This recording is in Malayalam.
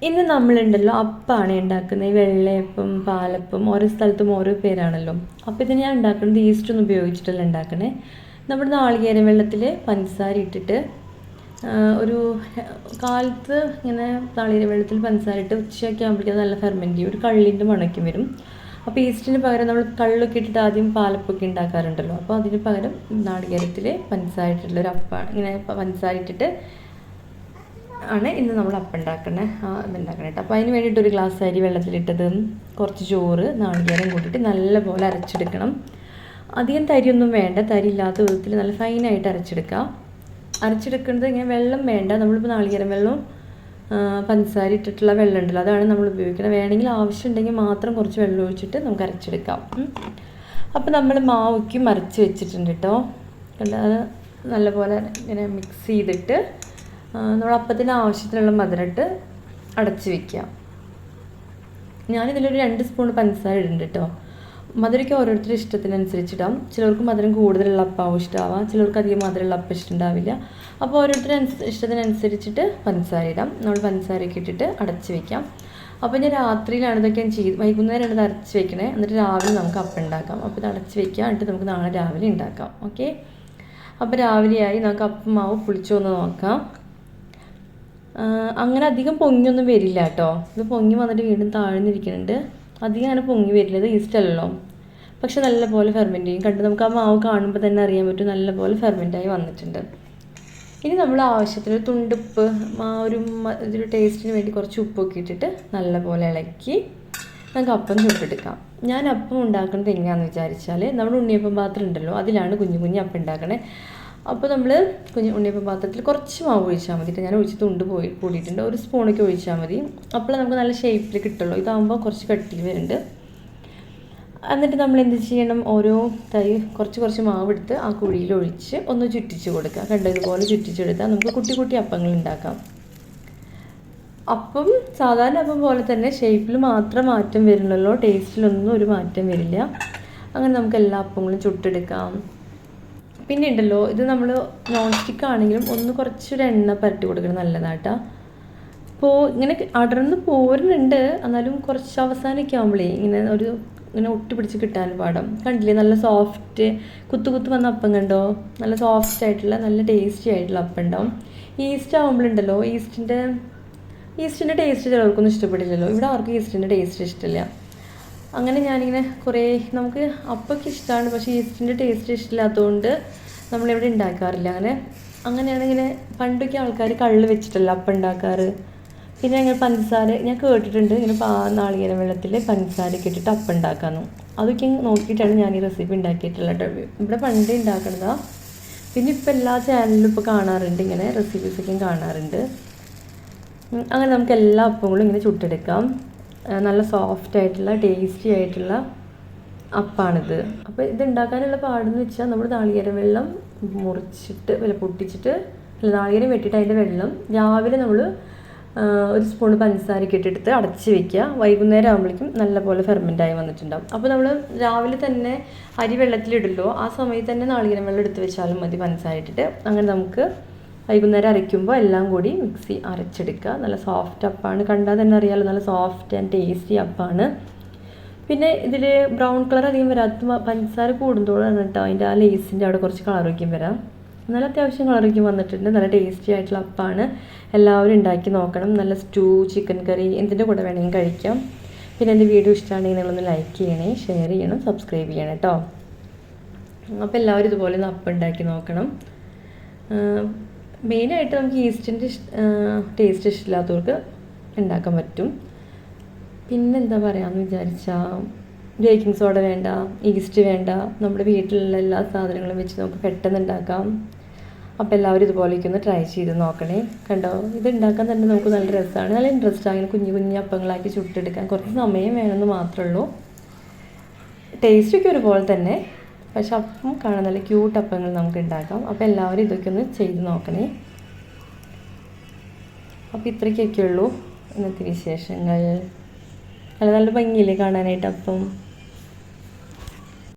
ഇന്ന് നമ്മളുണ്ടല്ലോ അപ്പമാണ് ഉണ്ടാക്കുന്നത്. ഈ വെള്ളയപ്പം, പാലപ്പം ഓരോ സ്ഥലത്തും ഓരോ പേരാണല്ലോ. അപ്പോൾ ഇത് ഞാൻ ഉണ്ടാക്കുന്നത് ഈസ്റ്റൊന്നും ഉപയോഗിച്ചിട്ടല്ല ഉണ്ടാക്കണേ. നമ്മുടെ നാളികേര വെള്ളത്തിൽ പഞ്ചസാര ഇട്ടിട്ട് ഒരു കാലത്ത് ഇങ്ങനെ നാളികേര വെള്ളത്തിൽ പഞ്ചസാര ഇട്ട് ഉച്ചയൊക്കെ ആകുമ്പോഴേക്കും നല്ല ഫെർമെൻറ്റ് ചെയ്യും, ഒരു കള്ളിൻ്റെ മണയ്ക്കും വരും. അപ്പോൾ ഈസ്റ്റിന് പകരം നമ്മൾ കള്ളൊക്കെ ഇട്ടിട്ട് ആദ്യം പാലപ്പൊക്കെ ഉണ്ടാക്കാറുണ്ടല്ലോ. അപ്പോൾ അതിന് പകരം നാളികേരത്തിൽ പഞ്ചസാര ഇട്ടിട്ടുള്ള ഒരു അപ്പമാണ്. ഇങ്ങനെ പഞ്ചസാര ഇട്ടിട്ട് ആണ് ഇന്ന് നമ്മൾ അപ്പം ഉണ്ടാക്കുന്നത്, ഇതുണ്ടാക്കണം കേട്ടോ. അപ്പോൾ അതിന് വേണ്ടിയിട്ട് ഒരു ഗ്ലാസ് അരി വെള്ളത്തിലിട്ടതും കുറച്ച് ചോറ് നാളികേരം കൂട്ടിയിട്ട് നല്ലപോലെ അരച്ചെടുക്കണം. അധികം തരിയൊന്നും വേണ്ട, തരി ഇല്ലാത്ത വിധത്തിൽ നല്ല ഫൈനായിട്ട് അരച്ചെടുക്കുന്നത് ഇങ്ങനെ വെള്ളം വേണ്ട. നമ്മളിപ്പോൾ നാളികേരം വെള്ളവും പഞ്ചസാര ഇട്ടിട്ടുള്ള വെള്ളം ഉണ്ടല്ലോ, അതാണ് നമ്മൾ ഉപയോഗിക്കുന്നത്. വേണമെങ്കിൽ ആവശ്യമുണ്ടെങ്കിൽ മാത്രം കുറച്ച് വെള്ളം ഒഴിച്ചിട്ട് നമുക്ക് അരച്ചെടുക്കാം. അപ്പോൾ നമ്മൾ മാവയ്ക്കും അരച്ച് വെച്ചിട്ടുണ്ട് കേട്ടോ. അത് നല്ലപോലെ ഇങ്ങനെ മിക്സ് ചെയ്തിട്ട് നമ്മൾ അപ്പത്തിന് ആവശ്യത്തിനുള്ള മധുരമിട്ട് അടച്ച് വയ്ക്കുക. ഞാനിതിലൊരു 2 സ്പൂൺ പഞ്ചസാര ഇടുന്നുണ്ട് കേട്ടോ. മധുരയ്ക്ക് ഓരോരുത്തരുടെ ഇഷ്ടത്തിനനുസരിച്ചിടാം. ചിലർക്ക് മധുരം കൂടുതലുള്ള അപ്പാവും ഇഷ്ടമാവാം, ചിലർക്ക് അധികം മധുരമുള്ള അപ്പം ഇഷ്ടമുണ്ടാവില്ല. അപ്പോൾ ഓരോരുത്തരുടെ ഇഷ്ടത്തിനനുസരിച്ചിട്ട് പഞ്ചസാര ഇടാം. നമ്മൾ പഞ്ചസാരയൊക്കെ ഇട്ടിട്ട് അടച്ച് വയ്ക്കാം. അപ്പോൾ ഞാൻ രാത്രിയിലാണ് ഇതൊക്കെ വൈകുന്നേരമാണ് ഇത് അരച്ച് വയ്ക്കണേ. എന്നിട്ട് രാവിലെ നമുക്ക് അപ്പം ഉണ്ടാക്കാം. അപ്പോൾ ഇത് അടച്ച് വയ്ക്കുക, എന്നിട്ട് നമുക്ക് നാളെ രാവിലെ ഉണ്ടാക്കാം. ഓക്കെ, അപ്പോൾ രാവിലെയായി നമുക്ക് അപ്പം മാവ് പുളിച്ചൊന്ന് നോക്കാം. അങ്ങനെ അധികം പൊങ്ങിയൊന്നും വരില്ല കേട്ടോ. ഇത് പൊങ്ങി വന്നിട്ട് വീണ്ടും താഴ്ന്നിരിക്കുന്നുണ്ട്. അധികം അങ്ങനെ പൊങ്ങി വരില്ല, ഇത് ഈസ്റ്റല്ലോ. പക്ഷെ നല്ലപോലെ ഫെർമെൻറ്റ് ചെയ്യും. കണ്ട് നമുക്ക് ആ മാവ് കാണുമ്പോൾ തന്നെ അറിയാൻ പറ്റും നല്ലപോലെ ഫെർമെൻറ്റായി വന്നിട്ടുണ്ട്. ഇനി നമ്മൾ ആവശ്യത്തിന് തുണ്ടുപ്പ്, ഒരു ടേസ്റ്റിന് വേണ്ടി കുറച്ച് ഉപ്പൊക്കെ ഇട്ടിട്ട് നല്ലപോലെ ഇളക്കി നമുക്ക് അപ്പം ചുട്ടെടുക്കാം. ഞാൻ അപ്പം ഉണ്ടാക്കുന്നത് എങ്ങനെയാണെന്ന് വിചാരിച്ചാൽ, നമ്മുടെ ഉണ്ണിയപ്പം പാത്രം ഉണ്ടല്ലോ, അതിലാണ് കുഞ്ഞു കുഞ്ഞു അപ്പം ഉണ്ടാക്കണേ. അപ്പോൾ നമ്മൾ ഉണ്ണിയപ്പം പാത്രത്തിൽ കുറച്ച് മാവ് ഒഴിച്ചാൽ മതി. ഞാൻ ഒഴിച്ച് തുണ്ട് കൂടിയിട്ടുണ്ട്, ഒരു സ്പൂണൊക്കെ ഒഴിച്ചാൽ മതി. അപ്പോൾ നമുക്ക് നല്ല ഷേപ്പിൽ കിട്ടുള്ളൂ. ഇതാകുമ്പോൾ കുറച്ച് കട്ടിയിൽ വരുന്നുണ്ട്. എന്നിട്ട് നമ്മൾ എന്ത് ചെയ്യണം, ഓരോ കുറച്ച് മാവ് എടുത്ത് ആ കുഴിയിൽ ഒഴിച്ച് ഒന്ന് ചുറ്റിച്ച് കൊടുക്കുക. കണ്ടതുപോലെ ചുറ്റിച്ചെടുത്താൽ നമുക്ക് കുട്ടി കുട്ടി അപ്പങ്ങൾ ഉണ്ടാക്കാം. അപ്പം സാധാരണ അപ്പം പോലെ തന്നെ ഷേപ്പിൽ മാത്രം മാറ്റം വരുന്നുള്ളൂ, ടേസ്റ്റിലൊന്നും ഒരു മാറ്റം വരില്ല. അങ്ങനെ നമുക്ക് എല്ലാ അപ്പങ്ങളും ചുട്ടെടുക്കാം. പിന്നെ ഉണ്ടല്ലോ, ഇത് നമ്മൾ നോൺ സ്റ്റിക്ക് ആണെങ്കിലും ഒന്ന് കുറച്ചൊരു എണ്ണ പരട്ടി കൊടുക്കണം, നല്ലതാട്ടോ. അപ്പോൾ ഇങ്ങനെ അടർന്ന് പോരുന്നുണ്ട്, എന്നാലും കുറച്ച് അവസാനമൊക്കെ ആകുമ്പോഴേ ഇങ്ങനെ ഒട്ടിപ്പിടിച്ച് കിട്ടാൻ പാടും. കണ്ടില്ലേ, നല്ല സോഫ്റ്റ് കുത്തു വന്ന അപ്പം കണ്ടോ, നല്ല സോഫ്റ്റ് ആയിട്ടുള്ള നല്ല ടേസ്റ്റി ആയിട്ടുള്ള അപ്പം ഉണ്ടാവും. ഈസ്റ്റ് ആകുമ്പോഴുണ്ടല്ലോ, ഈസ്റ്റിൻ്റെ ടേസ്റ്റ് ചിലർക്കൊന്നും ഇഷ്ടപ്പെടില്ലല്ലോ. ഇവിടെ ആർക്കും ഈസ്റ്റിൻ്റെ ടേസ്റ്റ് ഇഷ്ടമില്ല. അങ്ങനെ ഞാനിങ്ങനെ നമുക്ക് അപ്പമൊക്കെ ഇഷ്ടമാണ്, പക്ഷേ ഈസ്റ്റിൻ്റെ ടേസ്റ്റ് ഇഷ്ടമില്ലാത്തതുകൊണ്ട് നമ്മളിവിടെ ഉണ്ടാക്കാറില്ല. അങ്ങനെയാണ് ഇങ്ങനെ പണ്ടൊക്കെ ആൾക്കാർ കള്ള് വെച്ചിട്ടല്ല അപ്പം ഉണ്ടാക്കാറ്. പിന്നെ അങ്ങനെ പഞ്ചസാര ഞാൻ കേട്ടിട്ടുണ്ട്, ഇങ്ങനെ നാളികേര വെള്ളത്തിൽ പഞ്ചസാരയൊക്കെ ഇട്ടിട്ട് അപ്പം ഉണ്ടാക്കാമെന്ന്. അതൊക്കെ നോക്കിയിട്ടാണ് ഞാൻ ഈ റെസിപ്പി ഉണ്ടാക്കിയിട്ടുള്ളത്. ഇവിടെ പണ്ടേ ഉണ്ടാക്കണതാണ്. പിന്നെ ഇപ്പോൾ എല്ലാ ചാനലിലും ഇപ്പോൾ കാണാറുണ്ട്, ഇങ്ങനെ റെസിപ്പീസൊക്കെ കാണാറുണ്ട്. അങ്ങനെ നമുക്ക് എല്ലാ അപ്പങ്ങളും ഇങ്ങനെ ചുട്ടെടുക്കാം. നല്ല സോഫ്റ്റ് ആയിട്ടുള്ള ടേസ്റ്റി ആയിട്ടുള്ള അപ്പാണിത്. അപ്പോൾ ഇത് ഉണ്ടാക്കാനുള്ള പാടെന്ന് വെച്ചാൽ നമ്മൾ നാളികേര വെള്ളം പൊട്ടിച്ചിട്ട് നാളികേരം വെട്ടിയിട്ട് അതിൻ്റെ വെള്ളം രാവിലെ നമ്മൾ ഒരു സ്പൂൺ പഞ്ചസാരയൊക്കെ ഇട്ടെടുത്ത് അടച്ച് വയ്ക്കുക. വൈകുന്നേരം ആകുമ്പോഴേക്കും നല്ലപോലെ ഫെർമെൻറ്റായി വന്നിട്ടുണ്ടാകും. അപ്പോൾ നമ്മൾ രാവിലെ തന്നെ അരി വെള്ളത്തിലിടുമല്ലോ, ആ സമയത്ത് തന്നെ നാളികേരം വെള്ളം എടുത്ത് വെച്ചാലും മതി പഞ്ചസാര ഇട്ടിട്ട്. അങ്ങനെ നമുക്ക് വൈകുന്നേരം അരയ്ക്കുമ്പോൾ എല്ലാം കൂടി അരച്ചെടുക്കുക. നല്ല സോഫ്റ്റ് അപ്പാണ്, കണ്ടാൽ തന്നെ അറിയാമല്ലോ, നല്ല സോഫ്റ്റ് ആൻഡ് ടേസ്റ്റി അപ്പാണ്. പിന്നെ ഇതിൽ ബ്രൗൺ കളർ അധികം വരാത്ത, പഞ്ചസാര കൂടുന്തോളാണ് കേട്ടോ അതിൻ്റെ ആ ലേസിൻ്റെ അവിടെ കുറച്ച് കളറൊക്കെയും വരാം. നല്ല അത്യാവശ്യം കളറൊക്കെ വന്നിട്ടുണ്ട്. നല്ല ടേസ്റ്റി ആയിട്ടുള്ള അപ്പാണ്, എല്ലാവരും ഉണ്ടാക്കി നോക്കണം. നല്ല സ്റ്റൂ, ചിക്കൻ കറി എന്തിൻ്റെ കൂടെ വേണമെങ്കിൽ കഴിക്കാം. പിന്നെ എൻ്റെ വീഡിയോ ഇഷ്ടമാണെങ്കിൽ നിങ്ങളൊന്ന് ലൈക്ക് ചെയ്യണേ, ഷെയർ ചെയ്യണം, സബ്സ്ക്രൈബ് ചെയ്യണം കേട്ടോ. അപ്പോൾ എല്ലാവരും ഇതുപോലെ ഒന്ന് അപ്പം ഉണ്ടാക്കി നോക്കണം. മെയിനായിട്ട് നമുക്ക് ഈസ്റ്റിൻ്റെ ടേസ്റ്റ് ഇഷ്ടമില്ലാത്തവർക്ക് ഉണ്ടാക്കാൻ പറ്റും. പിന്നെന്താ പറയാമെന്ന് വിചാരിച്ചാൽ, ബേക്കിംഗ് സോഡ വേണ്ട, ഈസ്റ്റ് വേണ്ട, നമ്മുടെ വീട്ടിലുള്ള എല്ലാ സാധനങ്ങളും വെച്ച് നമുക്ക് പെട്ടെന്ന് ഉണ്ടാക്കാം. അപ്പോൾ എല്ലാവരും ഇതുപോലെയൊക്കെ ഒന്ന് ട്രൈ ചെയ്ത് നോക്കണേ. കണ്ടോ, ഇത് ഉണ്ടാക്കാൻ തന്നെ നമുക്ക് നല്ല രസമാണ്, നല്ല ഇൻട്രസ്റ്റ് ആണ്. കുഞ്ഞു കുഞ്ഞു അപ്പങ്ങളാക്കി ചുട്ടെടുക്കാൻ കുറച്ച് സമയം വേണമെന്ന് മാത്രമേ ഉള്ളൂ. ടേസ്റ്റൊക്കെ ഒരുപോലെ തന്നെ, പക്ഷെ അപ്പം കാണാൻ നല്ല ക്യൂട്ട് അപ്പങ്ങൾ നമുക്ക് ഉണ്ടാക്കാം. അപ്പോൾ എല്ലാവരും ഇതൊക്കെ ഒന്ന് ചെയ്ത് നോക്കണേ. അപ്പോൾ ഇത്രയ്ക്കൊക്കെ ഉള്ളൂ ഇന്നത്തെ വിശേഷങ്ങൾ. നല്ല ഭംഗിയില്ലേ കാണാനായിട്ട് അപ്പം.